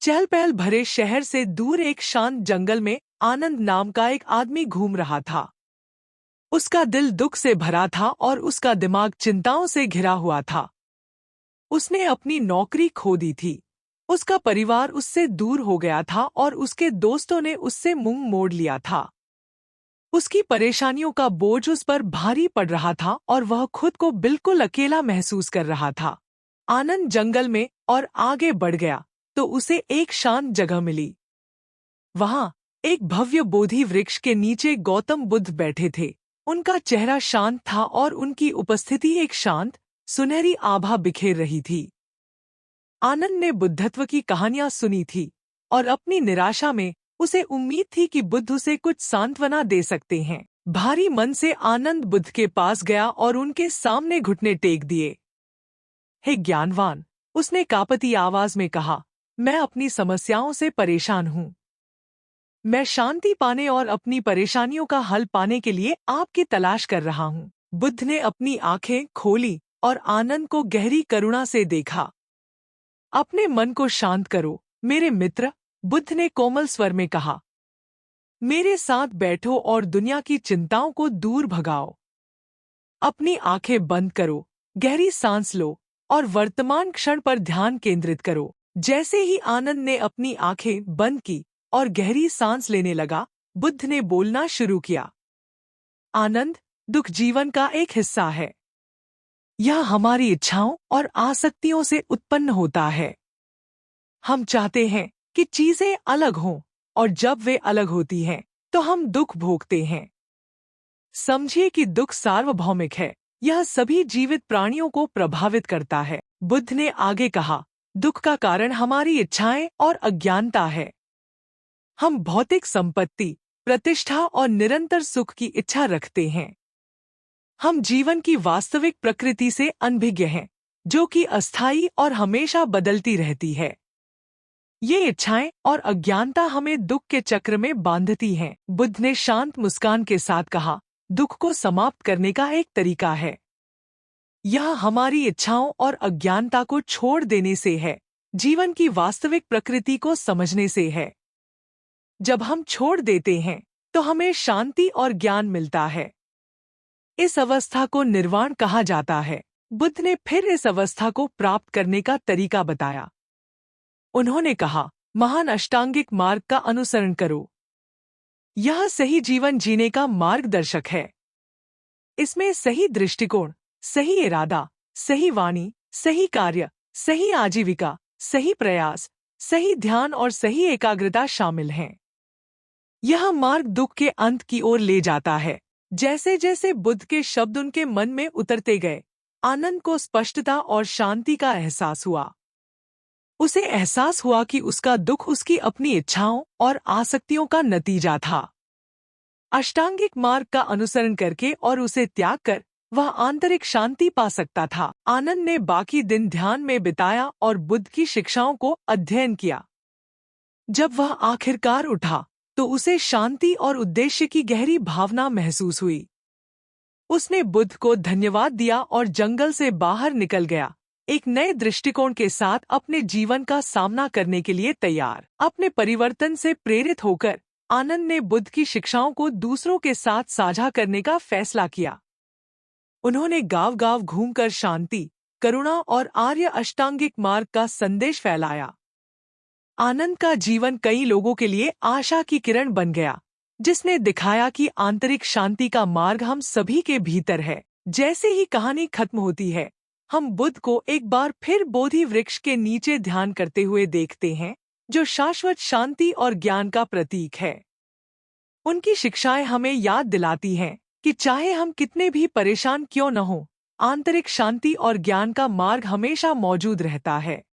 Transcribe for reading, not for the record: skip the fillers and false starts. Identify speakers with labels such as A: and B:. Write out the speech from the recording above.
A: चहल पहल भरे शहर से दूर एक शांत जंगल में आनंद नाम का एक आदमी घूम रहा था। उसका दिल दुख से भरा था और उसका दिमाग चिंताओं से घिरा हुआ था। उसने अपनी नौकरी खो दी थी। उसका परिवार उससे दूर हो गया था और उसके दोस्तों ने उससे मुंह मोड़ लिया था। उसकी परेशानियों का बोझ उस पर भारी पड़ रहा था और वह खुद को बिल्कुल अकेला महसूस कर रहा था। आनंद जंगल में और आगे बढ़ गया तो उसे एक शांत जगह मिली। वहां एक भव्य बोधि वृक्ष के नीचे गौतम बुद्ध बैठे थे। उनका चेहरा शांत था और उनकी उपस्थिति एक शांत, सुनहरी आभा बिखेर रही थी। आनंद ने बुद्धत्व की कहानियां सुनी थी और अपनी निराशा में उसे उम्मीद थी कि बुद्ध उसे कुछ सांत्वना दे सकते हैं। भारी मन से आनंद बुद्ध के पास गया और उनके सामने घुटने टेक दिए। हे ज्ञानवान, उसने कांपती आवाज में कहा, मैं अपनी समस्याओं से परेशान हूँ। मैं शांति पाने और अपनी परेशानियों का हल पाने के लिए आपकी तलाश कर रहा हूँ। बुद्ध ने अपनी आंखें खोली और आनंद को गहरी करुणा से देखा। अपने मन को शांत करो मेरे मित्र, बुद्ध ने कोमल स्वर में कहा। मेरे साथ बैठो और दुनिया की चिंताओं को दूर भगाओ। अपनी आंखें बंद करो, गहरी सांस लो और वर्तमान क्षण पर ध्यान केंद्रित करो। जैसे ही आनंद ने अपनी आंखें बंद की और गहरी सांस लेने लगा, बुद्ध ने बोलना शुरू किया। आनंद, दुख जीवन का एक हिस्सा है। यह हमारी इच्छाओं और आसक्तियों से उत्पन्न होता है। हम चाहते हैं कि चीजें अलग हों और जब वे अलग होती हैं तो हम दुख भोगते हैं। समझिए कि दुख सार्वभौमिक है। यह सभी जीवित प्राणियों को प्रभावित करता है। बुद्ध ने आगे कहा, दुख का कारण हमारी इच्छाएं और अज्ञानता है। हम भौतिक संपत्ति, प्रतिष्ठा और निरंतर सुख की इच्छा रखते हैं। हम जीवन की वास्तविक प्रकृति से अनभिज्ञ हैं, जो कि अस्थायी और हमेशा बदलती रहती है। ये इच्छाएं और अज्ञानता हमें दुख के चक्र में बांधती हैं। बुद्ध ने शांत मुस्कान के साथ कहा, दुख को समाप्त करने का एक तरीका है। यह हमारी इच्छाओं और अज्ञानता को छोड़ देने से है, जीवन की वास्तविक प्रकृति को समझने से है। जब हम छोड़ देते हैं तो हमें शांति और ज्ञान मिलता है। इस अवस्था को निर्वाण कहा जाता है। बुद्ध ने फिर इस अवस्था को प्राप्त करने का तरीका बताया। उन्होंने कहा, महान अष्टांगिक मार्ग का अनुसरण करो। यह सही जीवन जीने का मार्गदर्शक है। इसमें सही दृष्टिकोण, सही इरादा, सही वाणी, सही कार्य, सही आजीविका, सही प्रयास, सही ध्यान और सही एकाग्रता शामिल हैं। यह मार्ग दुख के अंत की ओर ले जाता है। जैसे जैसे बुद्ध के शब्द उनके मन में उतरते गए, आनंद को स्पष्टता और शांति का एहसास हुआ। उसे एहसास हुआ कि उसका दुख उसकी अपनी इच्छाओं और आसक्तियों का नतीजा था। अष्टांगिक मार्ग का अनुसरण करके और उसे त्याग कर वह आंतरिक शांति पा सकता था। आनंद ने बाकी दिन ध्यान में बिताया और बुद्ध की शिक्षाओं को अध्ययन किया। जब वह आखिरकार उठा तो उसे शांति और उद्देश्य की गहरी भावना महसूस हुई। उसने बुद्ध को धन्यवाद दिया और जंगल से बाहर निकल गया, एक नए दृष्टिकोण के साथ अपने जीवन का सामना करने के लिए तैयार। अपने परिवर्तन से प्रेरित होकर आनंद ने बुद्ध की शिक्षाओं को दूसरों के साथ साझा करने का फैसला किया। उन्होंने गांव-गांव घूमकर शांति, करुणा और आर्य अष्टांगिक मार्ग का संदेश फैलाया। आनंद का जीवन कई लोगों के लिए आशा की किरण बन गया, जिसने दिखाया कि आंतरिक शांति का मार्ग हम सभी के भीतर है। जैसे ही कहानी खत्म होती है, हम बुद्ध को एक बार फिर बोधि वृक्ष के नीचे ध्यान करते हुए देखते हैं, जो शाश्वत शांति और ज्ञान का प्रतीक है। उनकी शिक्षाएं हमें याद दिलाती हैं कि चाहे हम कितने भी परेशान क्यों न हों, आंतरिक शांति और ज्ञान का मार्ग हमेशा मौजूद रहता है।